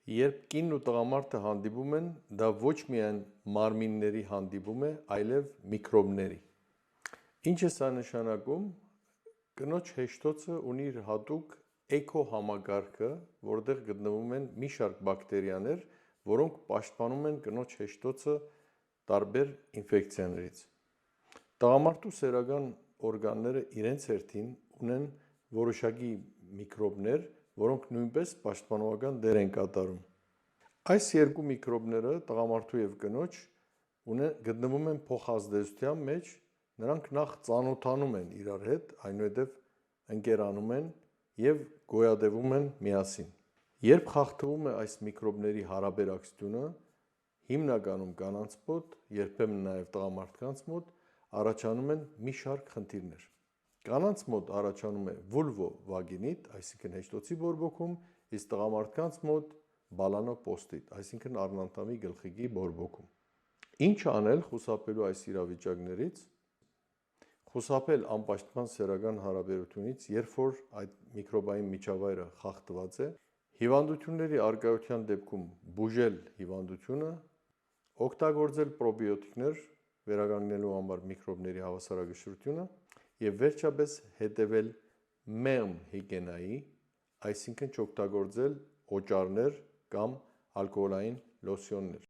Երբ կինն ու տղամարդը հանդիպում են, դա ոչ միայն մարմինների հանդիպում է, այլև միկրոբների։ Ինչ է սա նշանակում։ Կնոջ հեշտոցը ունի իր հատուկ էկոհամակարգը, որտեղ գտնվում են մի շարք բակտերիաներ, որոնք պաշտպանում են կնոջ հեշտոցը տարբեր ինֆեկցիաներից։ Տղամարդու սեռական օրգանները իրենց հերթին ունեն որոշակի միկրոբներ, որոնք նույնպես պաշտպանողական դեր են կատարում։ Այս երկու միկրոբները, տղամարդու և կնոջ, գտնվում են փոխազդեցության մեջ, նրանք նախ ծանոթանում են իրար հետ, այնուհետև ընկերանում են և գոյատևում են միասին։ Երբ խախտվում է այս միկրոբների հարաբերակցությունը, հիմնականում կանանց մոտ, երբեմն նաև տղամարդկանց մոտ, առաջանում են մի շարք խնդիրներ։ Կանանց մոտ առաջանում է վուլվովագինիտ, այսինքն հեշտոցի բորբոքում, իսկ տղամարդկանց մոտ բալանոպոստիտ, այսինքն առնանդամի գլխիկի բորբոքում։ Ինչ անել խուսափելու այս իրավիճակներից։ Խուսափել անպաշտպան սեռական հարաբերությունից, երբ որ այդ միկրոբային միջավայրը խախտված է, հիվանդությունների առկայության դեպքում բուժել հիվանդությունը, օգտագործել պրոբիոտիկներ վերականգնելու համար միկրոբների հավասարակշռությունը և վերջապես հետևել մեղմ հիգիենայի, այսինքն չօգտագործել օճառներ կամ ալկոհոլային լոսյոններ։